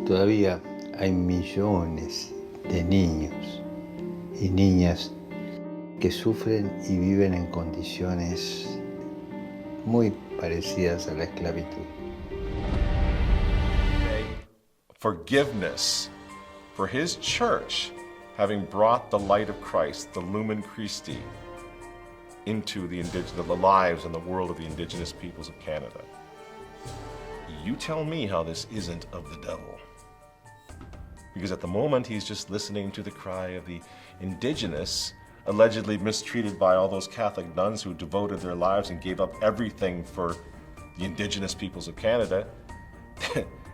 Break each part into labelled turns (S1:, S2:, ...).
S1: Todavía hay millones de niños y niñas que sufren y viven en condiciones muy parecidas a la esclavitud.
S2: Forgiveness for his church, having brought the light of Christ, the Lumen Christi, into the lives and the world of the indigenous peoples of Canada. You tell me how this isn't of the devil. Because at the moment, he's just listening to the cry of the indigenous, allegedly mistreated by all those Catholic nuns who devoted their lives and gave up everything for the indigenous peoples of Canada.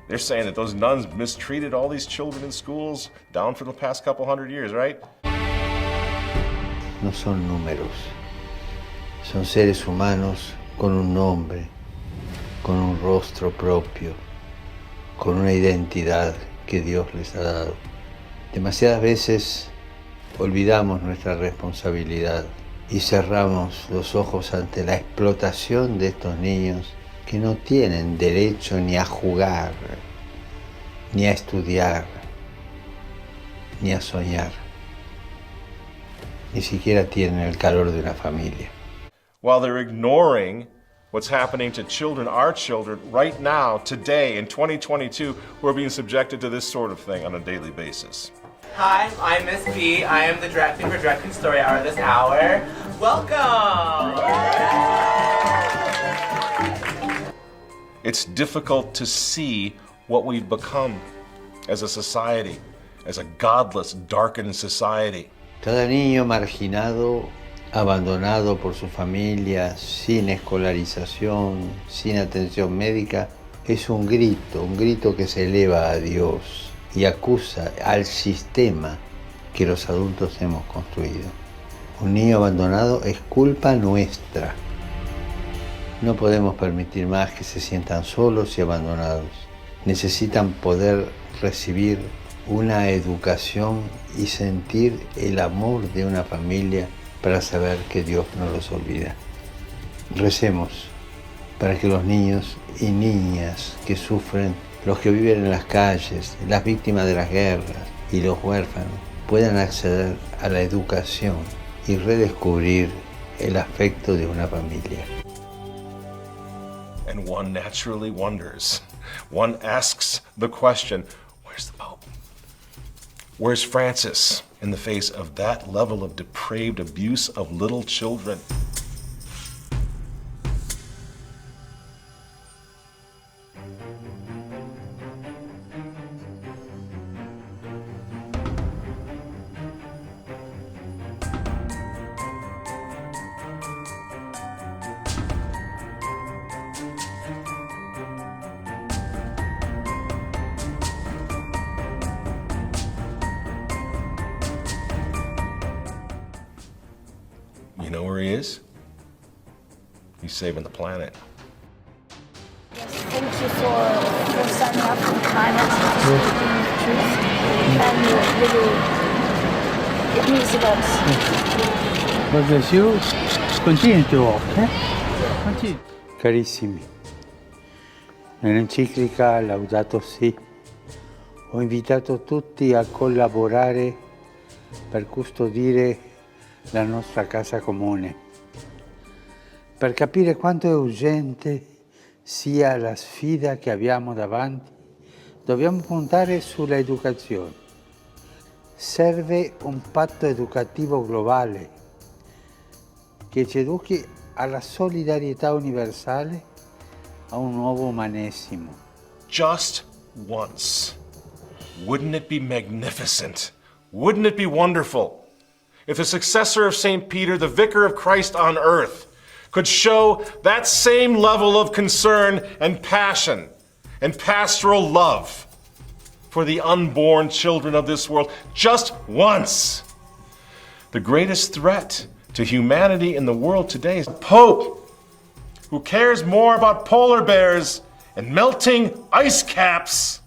S2: They're saying that those nuns mistreated all these children in schools down for the past couple hundred years, right?
S1: No son números, son seres humanos con un nombre, con un rostro propio, con una identidad que Dios les ha dado. Demasiadas veces olvidamos nuestra responsabilidad y cerramos los ojos ante la explotación de estos niños que no tienen derecho ni a jugar, ni a estudiar, ni a soñar. Ni siquiera tienen el calor de una familia.
S2: While they're ignoring what's happening to children, our children, right now, today, in 2022, who are being subjected to this sort of thing on a daily basis.
S3: Hi, I'm Miss B. I am the director for Direct Queen Story Hour this hour. Welcome!
S2: It's difficult to see what we've become as a society, as a godless, darkened society.
S1: Cada niño marginado, abandonado por su familia, sin escolarización, sin atención médica, es un grito que se eleva a Dios y acusa al sistema que los adultos hemos construido. Un niño abandonado es culpa nuestra. No podemos permitir más que se sientan solos y abandonados. Necesitan poder recibir una educación y sentir el amor de una familia para saber que Dios no los olvida. Recemos para que los niños y niñas que sufren, los que viven en las calles, las víctimas de las guerras y los huérfanos puedan acceder a la educación y redescubrir el afecto de una familia.
S2: And one naturally wonders. One asks the question, where's the Pope? Where's Francis in the face of that level of depraved abuse of little children? You know where he is? He's saving the planet.
S4: Thank you for standing up for climate and speaking the truth. And really, it means a lot.
S5: God bless you. Continue to walk. Continue.
S1: Carissimi, nell'enciclica Laudato Si ho invitato tutti a collaborare per custodire la nostra casa comune, per capire quanto è urgente sia la sfida che abbiamo davanti. Dobbiamo puntare sulla educazione. Serve un patto educativo globale che ci educhi alla solidarietà universale, a un nuovo umanesimo.
S2: Just once. Wouldn't it be magnificent? Wouldn't it be wonderful if the successor of St. Peter, the vicar of Christ on earth, could show that same level of concern and passion and pastoral love for the unborn children of this world just once? The greatest threat to humanity in the world today is a Pope who cares more about polar bears and melting ice caps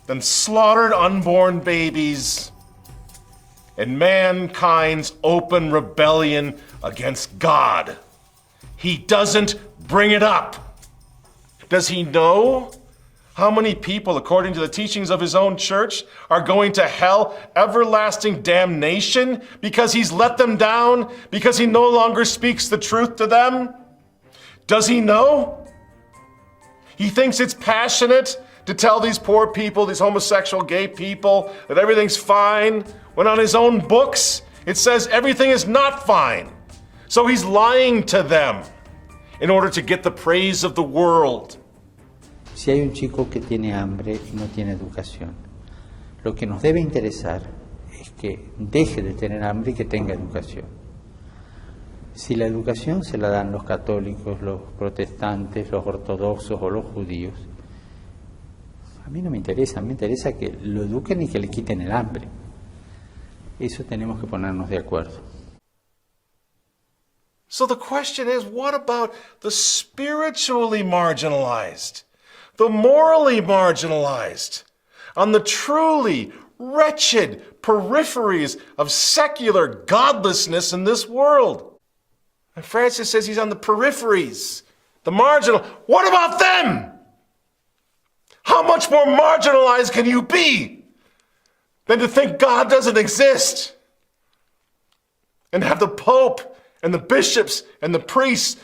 S2: than slaughtered unborn babies and mankind's open rebellion against God. He doesn't bring it up. Does he know How many people, according to the teachings of his own church, are going to hell, everlasting damnation, because he's let them down, because he no longer speaks the truth to them? Does he know? He thinks it's passionate to tell these poor people, these homosexual gay people, that everything's fine, when on his own books it says everything is not fine. So he's lying to them in order to get the praise of the world.
S6: Si hay un chico que tiene hambre y no tiene educación, lo que nos debe interesar es que deje de tener hambre y que tenga educación. Si la educación se la dan los católicos, los protestantes, los ortodoxos o los judíos, a mí no me interesa, me interesa que lo eduquen y que le quiten el hambre. Eso tenemos que ponernos de acuerdo.
S2: So the question is, what about the spiritually marginalized, the morally marginalized, on the truly wretched peripheries of secular godlessness in this world? And Francis says he's on the peripheries, the marginal. What about them? How much more marginalized can you be than to think God doesn't exist and have the Pope and the bishops and the priests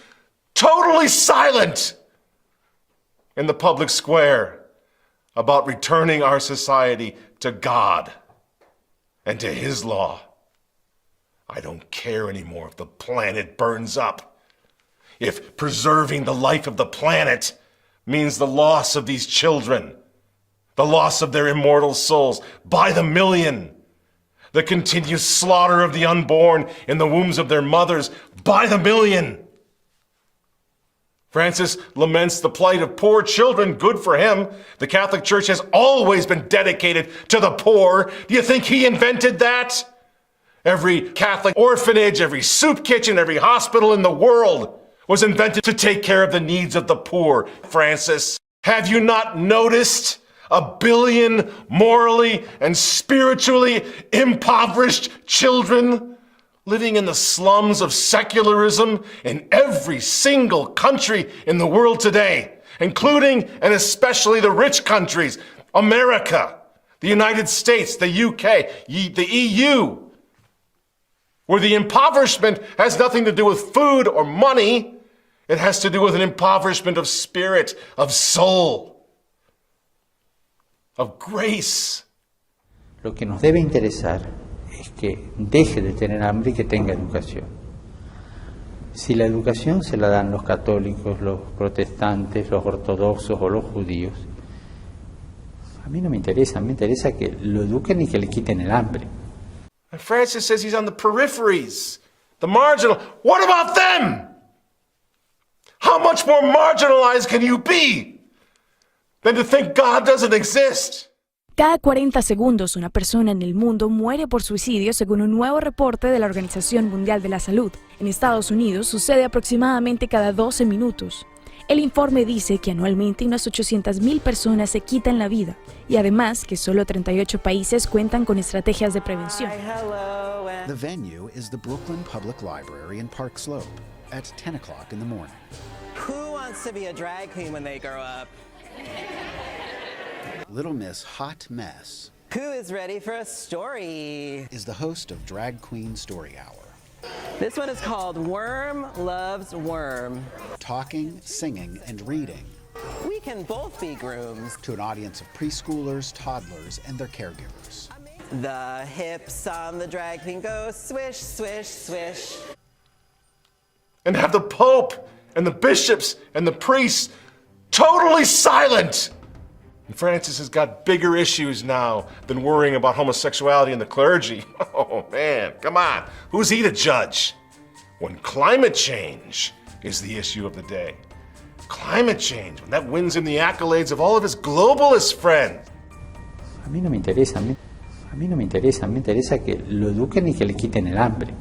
S2: totally silent in the public square about returning our society to God and to his law? I don't care anymore if the planet burns up. If preserving the life of the planet means the loss of these children, the loss of their immortal souls by the million, the continued slaughter of the unborn in the wombs of their mothers by the million. Francis laments the plight of poor children. Good for him. The Catholic Church has always been dedicated to the poor. Do you think he invented that? Every Catholic orphanage, every soup kitchen, every hospital in the world was invented to take care of the needs of the poor. Francis, have you not noticed 1 billion morally and spiritually impoverished children living in the slums of secularism in every single country in the world today, including and especially the rich countries, America, the United States, the UK, the EU, where the impoverishment has nothing to do with food or money. It has to do with an impoverishment of spirit, of soul, of grace.
S6: Lo que nos debe interesar es que deje de tener hambre y que tenga educación. Si la educación se la dan los católicos, los protestantes, los ortodoxos o los judíos, a mí no me interesa, me interesa que lo eduquen y que le quiten el hambre.
S2: And Francis says he's on the peripheries, the marginal. What about them? How much more marginalized can you be than to think God doesn't exist?
S7: Cada 40 segundos una persona en el mundo muere por suicidio según un nuevo reporte de la Organización Mundial de la Salud. En Estados Unidos sucede aproximadamente cada 12 minutos. El informe dice que anualmente unas 800,000 personas se quitan la vida y además que solo 38 países cuentan con estrategias de prevención.
S8: The venue is the Brooklyn Public Library in Park Slope at 10 o'clock in the morning.
S9: Who wants to be a drag queen when they grow up?
S8: Little Miss Hot Mess
S9: Who is ready for a story?
S8: is the host of Drag Queen Story Hour.
S9: This one is called Worm Loves Worm.
S8: Talking, singing, and reading
S9: We can both be grooms.
S8: to an audience of preschoolers, toddlers, and their caregivers.
S9: The hips on the drag queen go swish, swish, swish.
S2: And have the Pope and the bishops and the priests totally silent. And Francis has got bigger issues now than worrying about homosexuality in the clergy. Oh man, come on. Who's he to judge? When climate change is the issue of the day. Climate change, when that wins him the accolades of all of his globalist friends.
S6: A mí no me interesa, me interesa que lo eduquen y que le quiten el hambre.